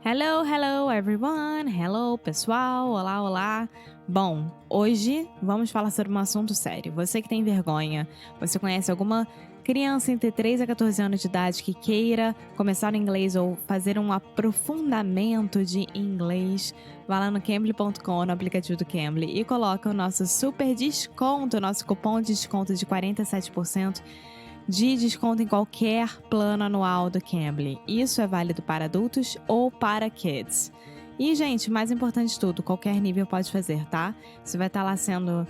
Hello, hello everyone! Hello, pessoal! Olá, olá! Bom, hoje vamos falar sobre um assunto sério. Você que tem vergonha, você conhece alguma criança entre 3 a 14 anos de idade que queira começar o inglês ou fazer um aprofundamento de inglês? Vá lá no Cambly.com, no aplicativo do Cambly, e coloca o nosso super desconto, nosso cupom de desconto de 47% de desconto em qualquer plano anual do Cambly. Isso é válido para adultos ou para kids. E, gente, mais importante de tudo, qualquer nível pode fazer, tá? Você vai estar lá sendo...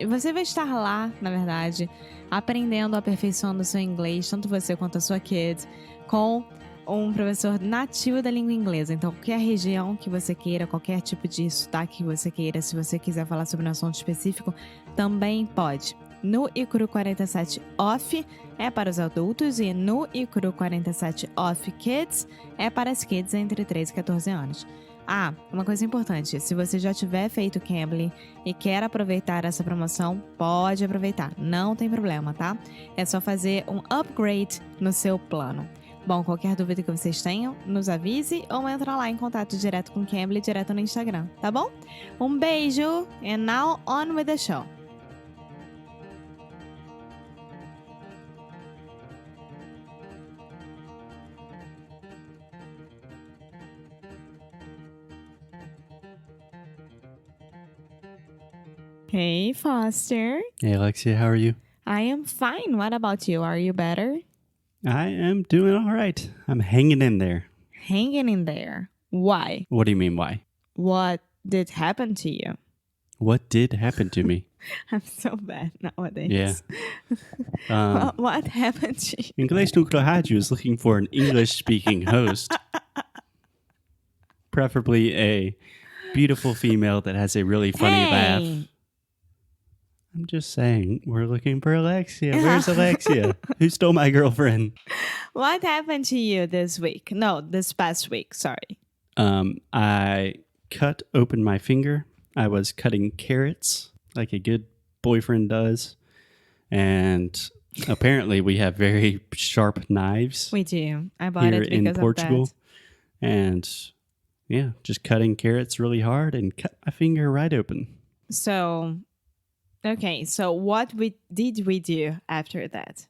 Você vai estar lá, na verdade, aprendendo, aperfeiçoando o seu inglês, tanto você quanto a sua kids, com um professor nativo da língua inglesa. Então, qualquer região que você queira, qualquer tipo de sotaque que você queira, se você quiser falar sobre um assunto específico, também pode. No Icru 47 Off é para os adultos e no Icru 47 Off Kids é para as kids entre 3 e 14 anos. Ah, uma coisa importante, se você já tiver feito Cambly e quer aproveitar essa promoção, pode aproveitar, não tem problema, tá? É só fazer um upgrade no seu plano. Bom, qualquer dúvida que vocês tenham, nos avise ou entra lá em contato direto com o Cambly, direto no Instagram, tá bom? Um beijo, and now on with the show. Hey, Foster. Hey, Alexia, how are you? I am fine. What about you? Are you better? I am doing all right. I'm hanging in there. Hanging in there. Why? What do you mean, why? What did happen to you? What did happen to me? I'm so bad nowadays. Yeah. What happened to you? Inglês no Rádio is looking for an English-speaking host. Preferably a beautiful female that has a really funny laugh. I'm just saying, we're looking for Alexia. Where's Alexia? Who stole my girlfriend? What happened to you this week? No, this past week. Sorry. I cut open my finger. I was cutting carrots like a good boyfriend does. And apparently we have very sharp knives. We do. I bought here it because in Portugal. of that. And yeah, just cutting carrots really hard and cut my finger right open. So, okay. So what did we do after that?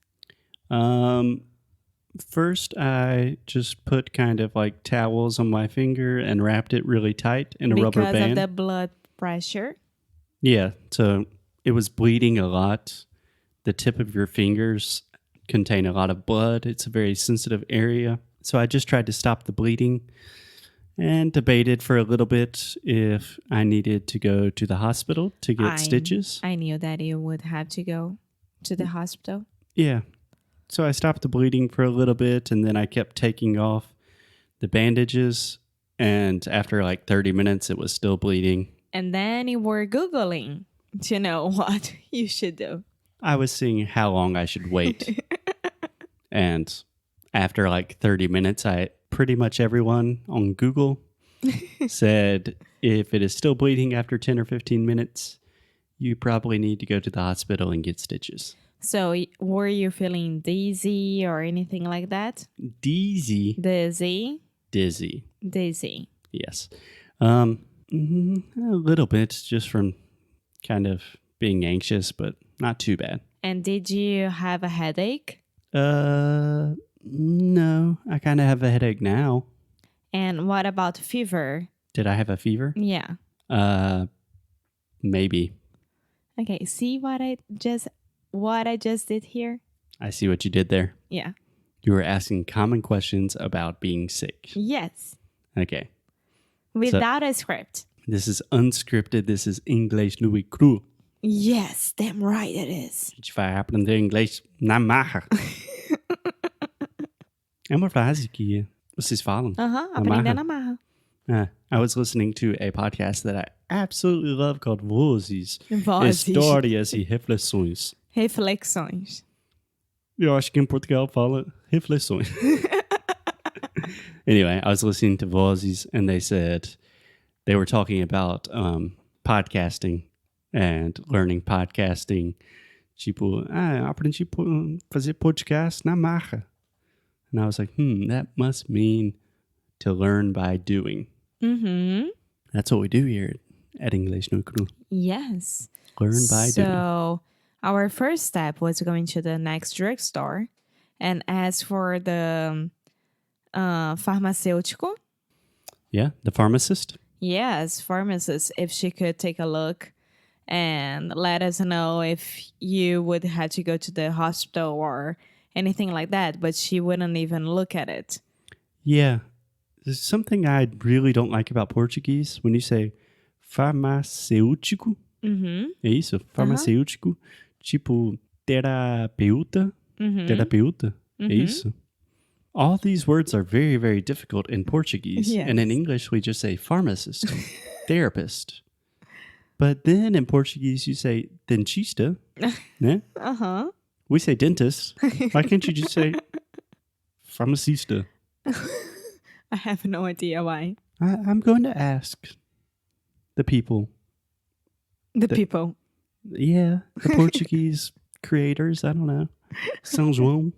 First, I just put kind of like towels on my finger and wrapped it really tight in a rubber band. Because of the blood pressure? Yeah, so it was bleeding a lot. The tip of your fingers contain a lot of blood. It's a very sensitive area. So I just tried to stop the bleeding and debated for a little bit if I needed to go to the hospital to get stitches. I knew that you would have to go to the hospital. Yeah. So I stopped the bleeding for a little bit, and then I kept taking off the bandages. And after like 30 minutes, it was still bleeding. And then you were Googling to know what you should do. I was seeing how long I should wait. And after like 30 minutes, pretty much everyone on Google said if it is still bleeding after 10 or 15 minutes, you probably need to go to the hospital and get stitches. So were you feeling dizzy or anything like that? Dizzy. Dizzy? Dizzy. Dizzy. Yes. A little bit just from kind of being anxious, but not too bad. And did you have a headache? No, I kind of have a headache now. And what about fever? Did I have a fever? Yeah. Maybe. Okay, see what I just did here? I see what you did there. Yeah. You were asking common questions about being sick. Yes. Okay. Without a script. This is unscripted. This is Inglês no Cru. Yes, damn right it is. A gente vai aprender inglês na marra. É uma frase que vocês falam. Aprender na marra. I was listening to a podcast that I absolutely love called Vozes. Vozes. Histórias e Reflexões. Reflexões. Eu acho que em Portugal fala reflexões. Anyway, I was listening to Vozes and they said they were talking about podcasting and learning podcasting. Tipo, aprendi fazer podcast na marra. And I was like, that must mean to learn by doing. Mm-hmm. That's what we do here at English no Cru. Yes. Learn by doing. So our first step was going to the next drugstore and ask for the farmacêutico. Yeah, the pharmacist. Yes, pharmacist, if she could take a look and let us know if you would have to go to the hospital or anything like that, but she wouldn't even look at it. Yeah. There's something I really don't like about Portuguese. When you say farmacêutico, Mm-hmm. é isso? Farmacêutico, tipo terapeuta. Mm-hmm. Terapeuta, é Mm-hmm. isso? All these words are very, very difficult in Portuguese. Yes. And in English, we just say pharmacist, therapist. But then in Portuguese, you say dentista. né? Uh-huh. We say dentist. Why can't you just say pharmacista? I have no idea why. I'm going to ask the people. The people. Yeah, the Portuguese creators. I don't know. São João.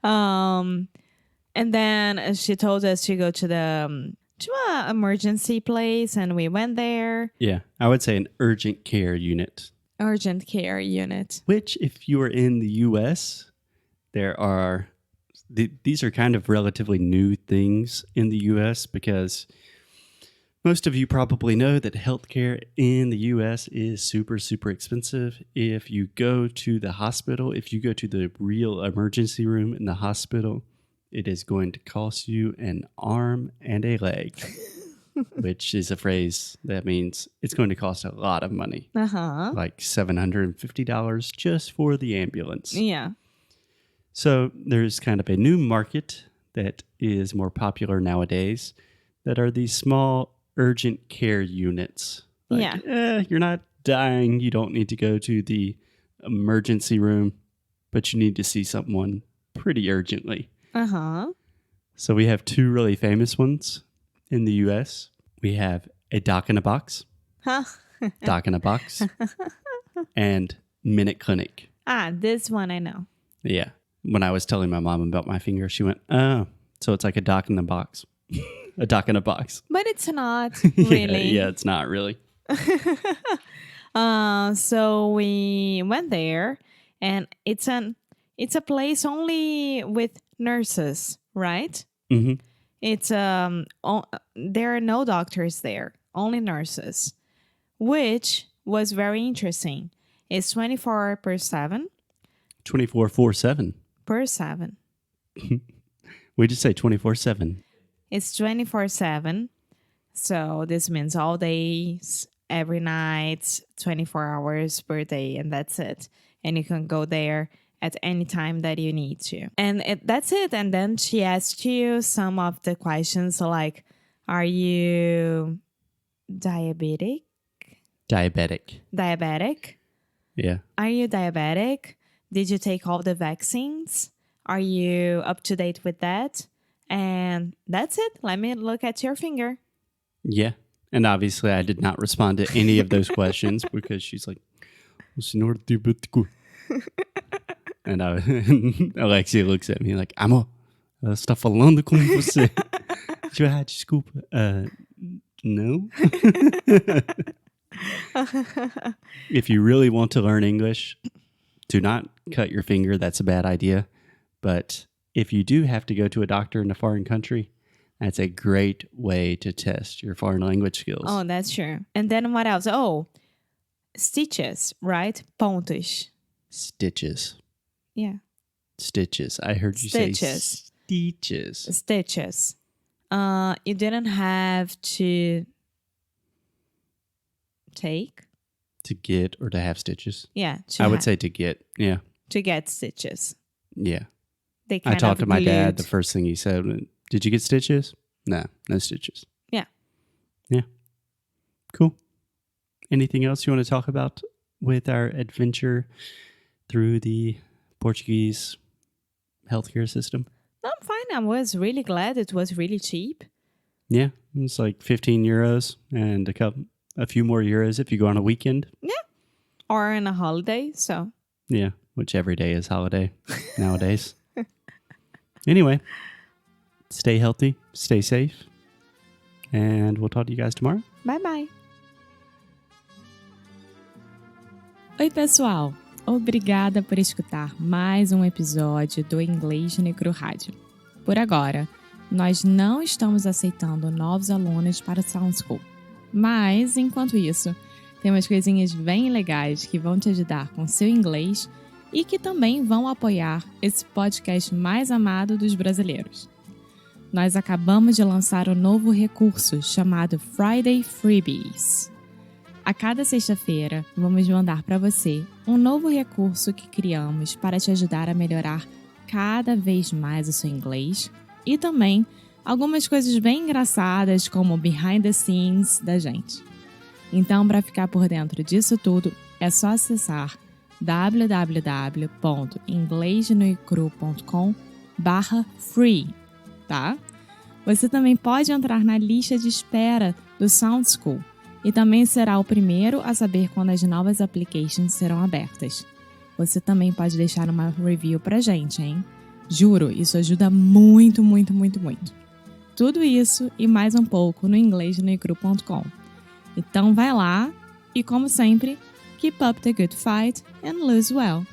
And then she told us to go to the to a emergency place, and we went there. Yeah, I would say an urgent care unit. Urgent care unit. Which, if you are in the U.S., there are these are kind of relatively new things in the U.S. because most of you probably know that healthcare in the U.S. is super, super expensive. If you go to the hospital, if you go to the real emergency room in the hospital, it is going to cost you an arm and a leg, which is a phrase that means it's going to cost a lot of money, like $750 just for the ambulance. Yeah. So there's kind of a new market that is more popular nowadays that are these small urgent care units. You're not dying. You don't need to go to the emergency room, but you need to see someone pretty urgently. So we have two really famous ones in the U.S. We have a Doc in a Box, Doc in a Box, and Minute Clinic. This one I know. Yeah. When I was telling my mom about my finger, she went, "Oh, so it's like a Doc in a Box." A Doc in a Box. But it's not really. Yeah, it's not really. So we went there, and it's a place only with nurses, right? Mm-hmm. It's there are no doctors there, only nurses, which was very interesting. It's 24/7. 24/7. Per 7. We just say 24/7. It's 24/7. So this means all days, every night, 24 hours per day, and that's it. And you can go there at any time that you need to. And that's it. And then she asked you some of the questions like, are you diabetic? Diabetic? Yeah. Are you diabetic? Did you take all the vaccines? Are you up to date with that? And that's it. Let me look at your finger. Yeah. And obviously, I did not respond to any of those questions because she's like, "O senhor diabético." And Alexia looks at me like, "Amor, ela está falando com você." Desculpa. No. If you really want to learn English, do not cut your finger. That's a bad idea. But if you do have to go to a doctor in a foreign country, that's a great way to test your foreign language skills. Oh, that's true. And then what else? Oh, stitches, right? Pontos. Stitches. Yeah. Stitches. I heard you say stitches. Stitches. You didn't have to take? To get or to have stitches? Yeah. I would say to get. Yeah. To get stitches. Yeah. I talked to my dad. The first thing he said, "Did you get stitches?" No stitches. Yeah. Yeah. Cool. Anything else you want to talk about with our adventure through the Portuguese healthcare system? No, I'm fine. I was really glad it was really cheap. Yeah. It's like 15 euros and a few more euros if you go on a weekend. Yeah. Or on a holiday. So. Yeah. Which every day is holiday nowadays. Anyway, Stay healthy, stay safe, and we'll talk to you guys tomorrow. Bye, bye. Oi, pessoal. Obrigada por escutar mais um episódio do Inglês no Cru Rádio. Por agora, nós não estamos aceitando novos alunos para o Sound School. Mas, enquanto isso, tem umas coisinhas bem legais que vão te ajudar com seu inglês e que também vão apoiar esse podcast mais amado dos brasileiros. Nós acabamos de lançar um novo recurso chamado Friday Freebies. A cada sexta-feira, vamos mandar para você um novo recurso que criamos para te ajudar a melhorar cada vez mais o seu inglês e também algumas coisas bem engraçadas como behind the scenes da gente. Então, para ficar por dentro disso tudo, é só acessar www.inglesnoicru.com/free, tá? Você também pode entrar na lista de espera do Sound School e também será o primeiro a saber quando as novas applications serão abertas. Você também pode deixar uma review pra gente, hein? Juro, isso ajuda muito, muito, muito, muito. Tudo isso e mais um pouco no inglesnoicru.com. Então vai lá e, como sempre, keep up the good fight and lose well.